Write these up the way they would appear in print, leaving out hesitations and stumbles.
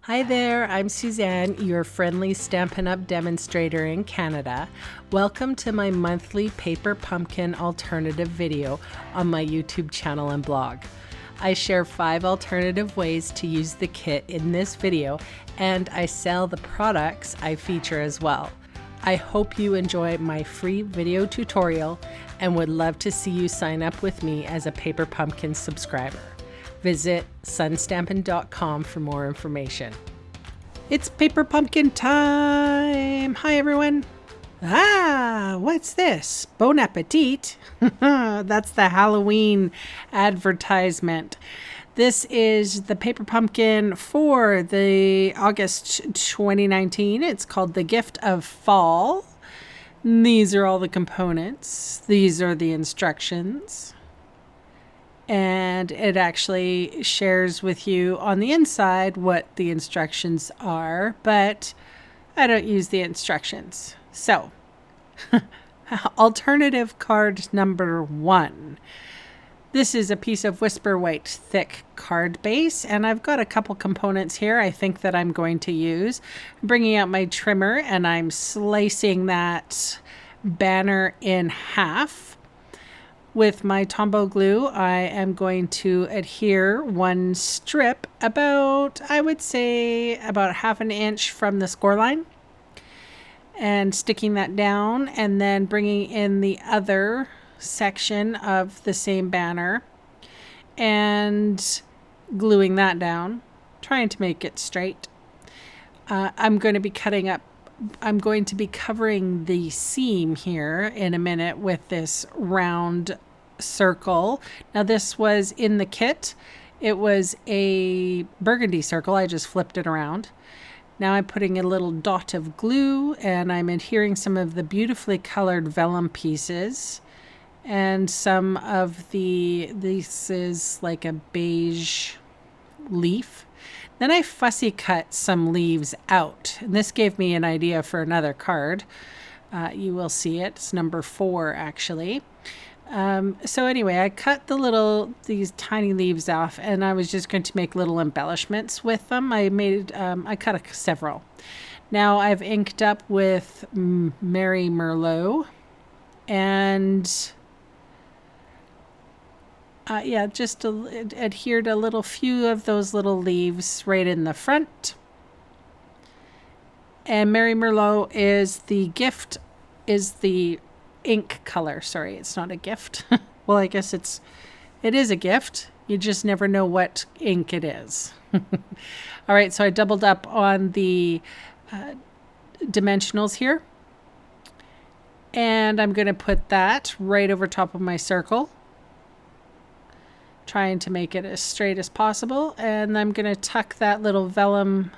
Hi there, I'm Suzanne, your friendly Stampin' Up demonstrator in Canada. Welcome to my monthly paper pumpkin alternative video on my YouTube channel and blog. I share 5 alternative ways to use the kit in this video, and I sell the products I feature as well. I hope you enjoy my free video tutorial and would love to see you sign up with me as a Paper Pumpkin subscriber. Visit sunstampin.com for more information. It's Paper Pumpkin time! Hi everyone! What's this? Bon appetit! That's the Halloween advertisement. This is the Paper Pumpkin for the August 2019. It's called The Gift of Fall. These are all the components. These are the instructions. And it actually shares with you on the inside what the instructions are, but I don't use the instructions. So, alternative card number 1. This is a piece of Whisper White thick card base, and I've got a couple components here I think that I'm going to use. I'm bringing out my trimmer and I'm slicing that banner in half. With my Tombow glue, I am going to adhere one strip about, I would say, about 1/2 inch from the score line, and sticking that down, and then bringing in the other section of the same banner and gluing that down, trying to make it straight. I'm going to be covering the seam here in a minute with this round circle. Now this was in the kit. It was a burgundy circle. I just flipped it around. Now I'm putting a little dot of glue and I'm adhering some of the beautifully colored vellum pieces and some of this is like a beige leaf. Then I fussy cut some leaves out, and this gave me an idea for another card. You will see it. It's number 4 actually. So anyway, I cut these tiny leaves off, and I was just going to make little embellishments with them. I cut several. Now I've inked up with Merry Merlot, and just adhered a little few of those little leaves right in the front. And Merry Merlot is the ink color. Sorry, it's not a gift. Well, I guess it is a gift. You just never know what ink it is. All right, so I doubled up on the dimensionals here. And I'm going to put that right over top of my circle, trying to make it as straight as possible. And I'm going to tuck that little vellum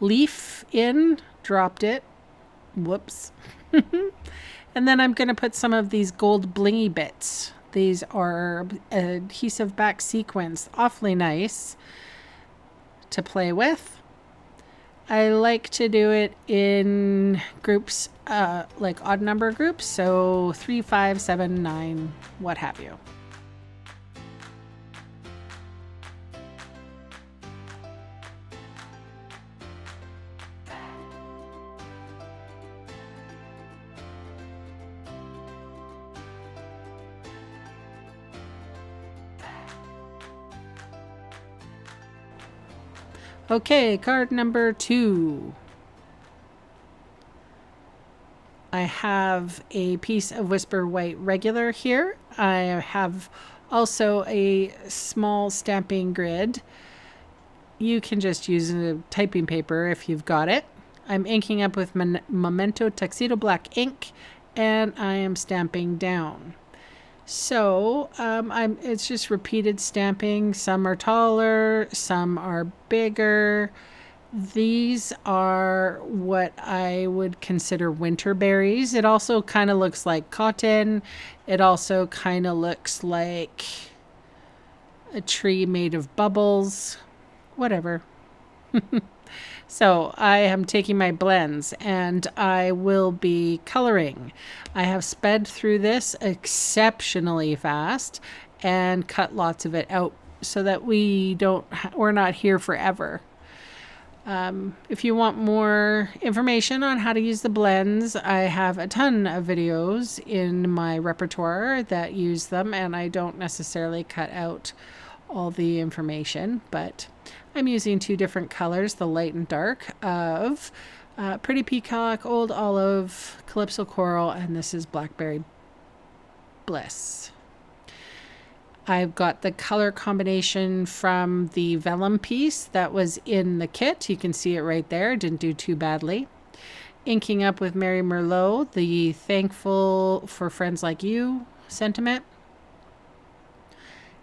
leaf in, dropped it, whoops. And then I'm going to put some of these gold blingy bits. These are adhesive back sequins, awfully nice to play with. I like to do it in groups, like odd number groups, so 3, 5, 7, 9, what have you. Okay, card number 2. I have a piece of Whisper White regular here. I have also a small stamping grid. You can just use a typing paper if you've got it. I'm inking up with Memento Tuxedo Black ink, and I am stamping down. So it's just repeated stamping. Some are taller, some are bigger. These are what I would consider winter berries. It also kind of looks like cotton. It also kind of looks like a tree made of bubbles, whatever. So I am taking my blends and I will be coloring. I have sped through this exceptionally fast and cut lots of it out so that we're not here forever. If you want more information on how to use the blends, I have a ton of videos in my repertoire that use them, and I don't necessarily cut out all the information, but I'm using two different colors, the light and dark of Pretty Peacock, Old Olive, Calypso Coral, and this is Blackberry Bliss. I've got the color combination from the vellum piece that was in the kit. You can see it right there. Didn't do too badly. Inking up with Mary Merlot, the Thankful for Friends Like You sentiment.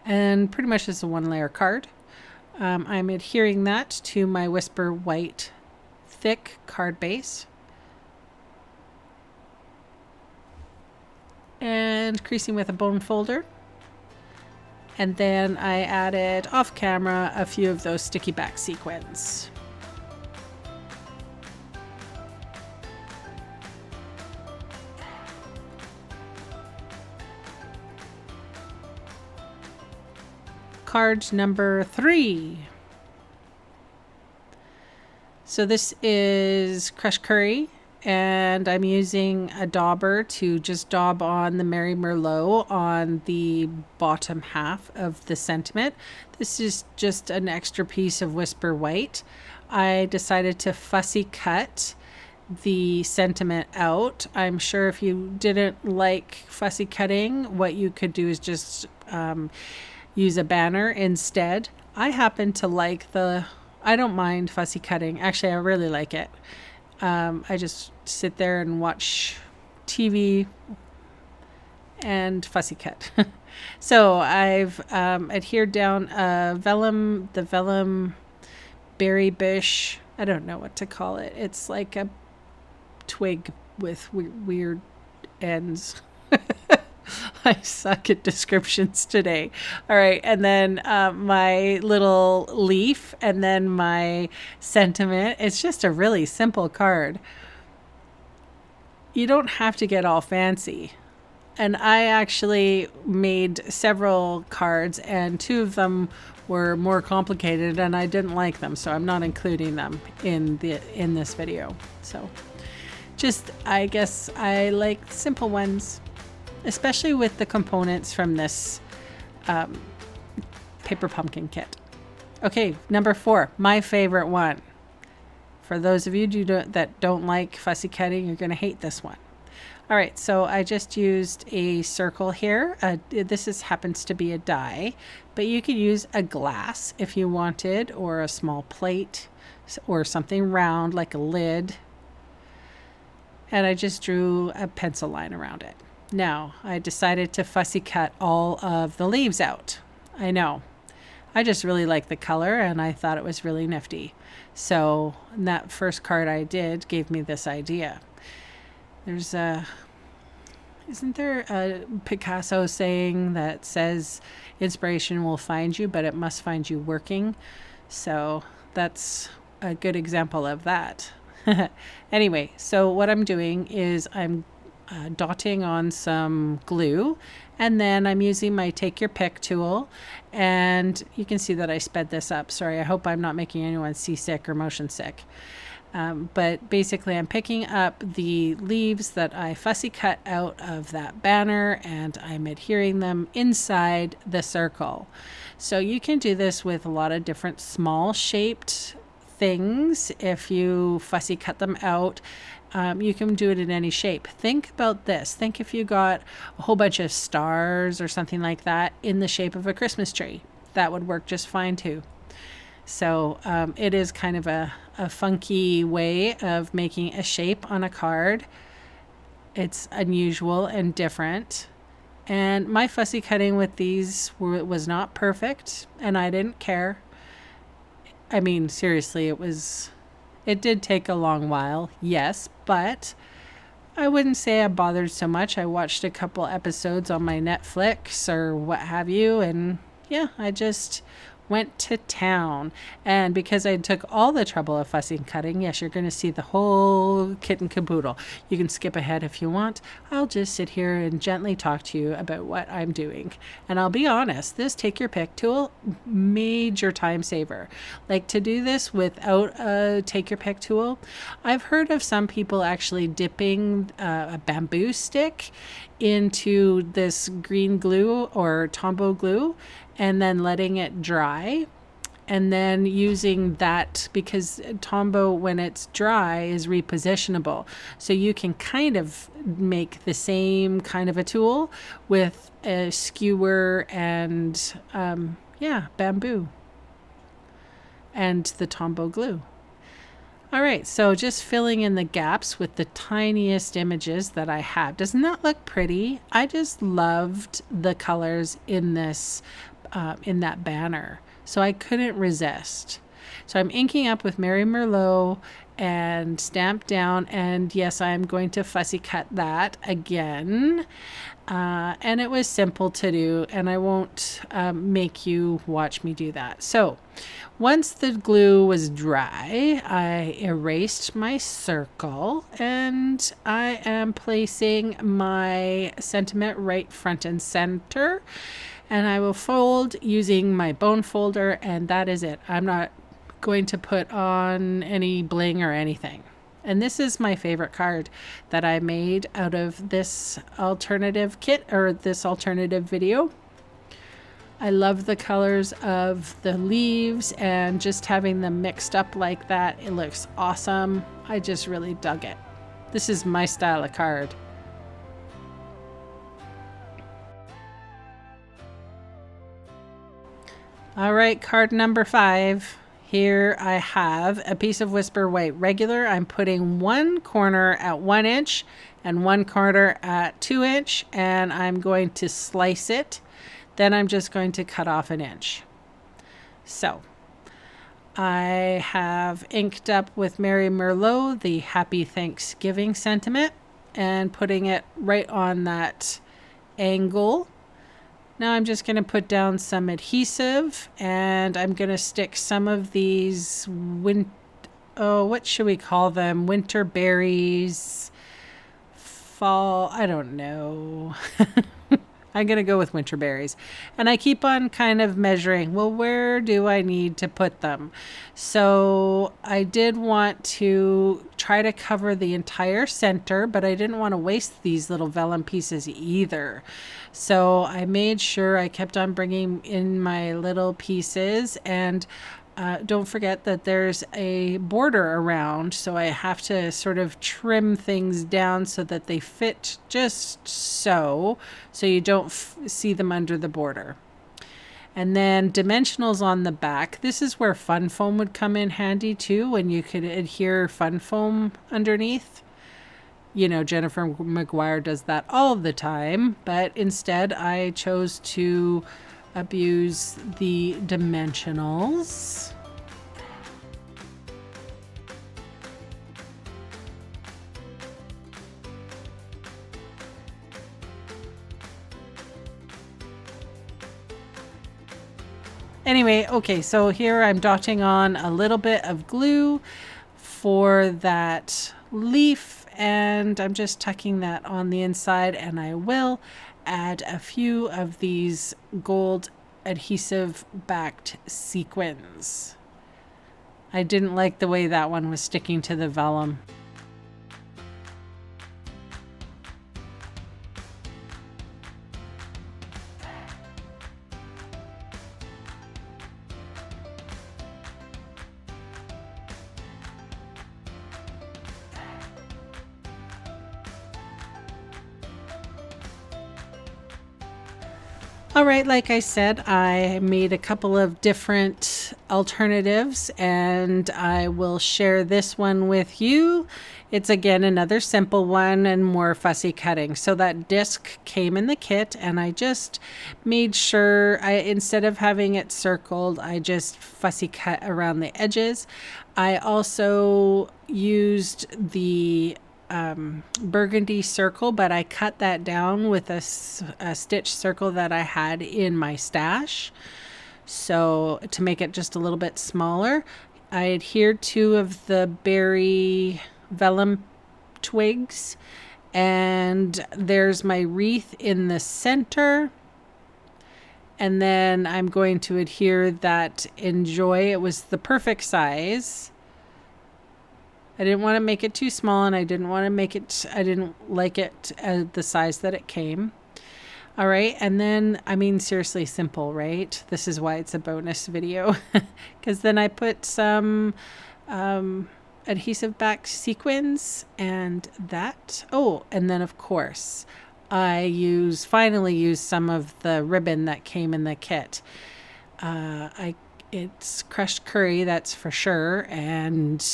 And pretty much just a one-layer card. I'm adhering that to my Whisper White thick card base. And creasing with a bone folder. And then I added off camera a few of those sticky back sequins. Card number 3. So this is crushed curry, and I'm using a dauber to just daub on the Mary Merlot on the bottom half of the sentiment. This is just an extra piece of Whisper White. I decided to fussy cut the sentiment out. I'm sure if you didn't like fussy cutting, what you could do is just use a banner instead. I happen to like I don't mind fussy cutting. Actually, I really like it. I just sit there and watch TV and fussy cut. So I've adhered down the vellum berry bush. I don't know what to call it. It's like a twig with weird ends. I suck at descriptions today. All right. And then my little leaf and then my sentiment. It's just a really simple card. You don't have to get all fancy. And I actually made several cards, and 2 of them were more complicated and I didn't like them. So I'm not including them in this video. So just, I guess I like simple ones, especially with the components from this paper pumpkin kit. Okay, number 4, my favorite one. For those of you that don't like fussy cutting, you're going to hate this one. All right, so I just used a circle here. This happens to be a die, but you could use a glass if you wanted, or a small plate, or something round like a lid. And I just drew a pencil line around it. Now, I decided to fussy cut all of the leaves out. I know. I just really like the color and I thought it was really nifty. So that first card I did gave me this idea. Isn't there a Picasso saying that says inspiration will find you, but it must find you working? So that's a good example of that. Anyway, so what I'm doing is I'm dotting on some glue, and then I'm using my take your pick tool, and you can see that I sped this up. Sorry, I hope I'm not making anyone seasick or motion sick. But basically I'm picking up the leaves that I fussy cut out of that banner, and I'm adhering them inside the circle. So you can do this with a lot of different small shaped things. If you fussy cut them out, you can do it in any shape. Think about this. Think if you got a whole bunch of stars or something like that in the shape of a Christmas tree. That would work just fine too. So it is kind of a funky way of making a shape on a card. It's unusual and different. And my fussy cutting with these was not perfect, and I didn't care. I mean, seriously, it did take a long while, yes, but I wouldn't say I bothered so much. I watched a couple episodes on my Netflix or what have you, and yeah, I just went to town. And because I took all the trouble of fussy cutting, yes, you're going to see the whole kit and caboodle. You can skip ahead if you want. I'll just sit here and gently talk to you about what I'm doing. And I'll be honest, this take your pick tool, major time saver. Like, to do this without a take your pick tool, I've heard of some people actually dipping a bamboo stick into this green glue or Tombow glue and then letting it dry, and then using that, because Tombow, when it's dry, is repositionable. So you can kind of make the same kind of a tool with a skewer and bamboo and the Tombow glue. All right, so just filling in the gaps with the tiniest images that I have. Doesn't that look pretty? I just loved the colors in this, in that banner. So I couldn't resist. So I'm inking up with Mary Merlot and Stamp Down. And yes, I'm going to fussy cut that again. And it was simple to do, and I won't make you watch me do that. So once the glue was dry, I erased my circle, and I am placing my sentiment right front and center, and I will fold using my bone folder, and that is it. I'm not going to put on any bling or anything. And this is my favorite card that I made out of this alternative kit, or this alternative video. I love the colors of the leaves, and just having them mixed up like that, it looks awesome. I just really dug it. This is my style of card. All right, card number 5. Here I have a piece of Whisper White regular. I'm putting one corner at 1 inch and one corner at 2 inch, and I'm going to slice it. Then I'm just going to cut off 1 inch. So I have inked up with Mary Merlot the Happy Thanksgiving sentiment and putting it right on that angle. Now I'm just going to put down some adhesive, and I'm going to stick some of these what should we call them? Winter berries, fall, I don't know. I'm going to go with winter berries. And I keep on kind of measuring, well, where do I need to put them? So I did want to try to cover the entire center, but I didn't want to waste these little vellum pieces either. So I made sure I kept on bringing in my little pieces, and don't forget that there's a border around, so I have to sort of trim things down so that they fit just so you don't see them under the border. And then dimensionals on the back. This is where fun foam would come in handy too, when you could adhere fun foam underneath. You know, Jennifer McGuire does that all the time, but instead I chose to abuse the dimensionals. Anyway, okay, so here I'm dotting on a little bit of glue for that leaf, and I'm just tucking that on the inside, and I will add a few of these gold adhesive backed sequins. I didn't like the way that one was sticking to the vellum. All right, like I said, I made a couple of different alternatives, and I will share this one with you. It's again another simple one and more fussy cutting. So that disc came in the kit, and I just made sure instead of having it circled, I just fussy cut around the edges. I also used the burgundy circle, but I cut that down with a stitch circle that I had in my stash. So to make it just a little bit smaller, I adhered 2 of the berry vellum twigs, and there's my wreath in the center. And then I'm going to adhere that Enjoy. It was the perfect size. I didn't want to make it too small, and I didn't like it the size that it came. All right, and then, I mean, seriously simple, right? This is why it's a bonus video, because then I put some adhesive back sequins and that. Oh, and then of course, I finally used some of the ribbon that came in the kit. It's crushed curry, that's for sure, and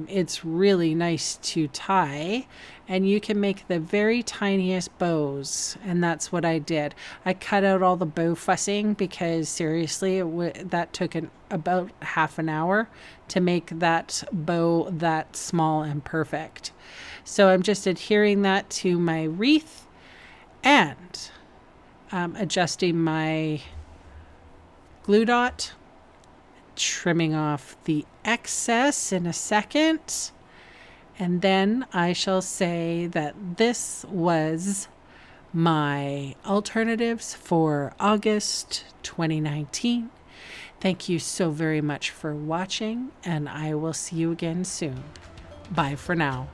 it's really nice to tie, and you can make the very tiniest bows, and that's what I did. I cut out all the bow fussing because seriously that took about half an hour to make that bow that small and perfect. So I'm just adhering that to my wreath and adjusting my glue dot, trimming off the excess in a second, and then I shall say that this was my alternatives for August 2019. Thank you so very much for watching, and I will see you again soon. Bye for now.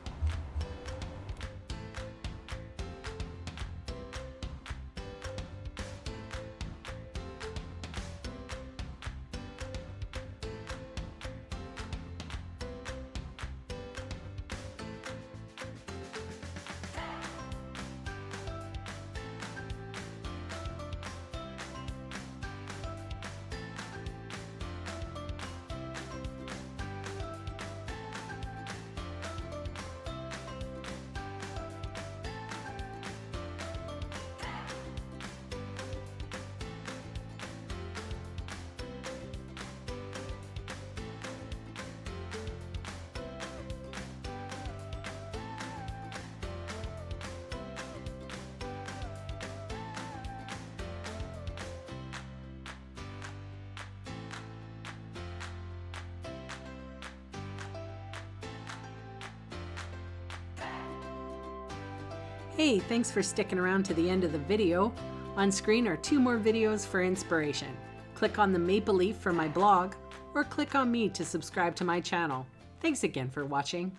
Hey, thanks for sticking around to the end of the video. On screen are 2 more videos for inspiration. Click on the maple leaf for my blog, or click on me to subscribe to my channel. Thanks again for watching.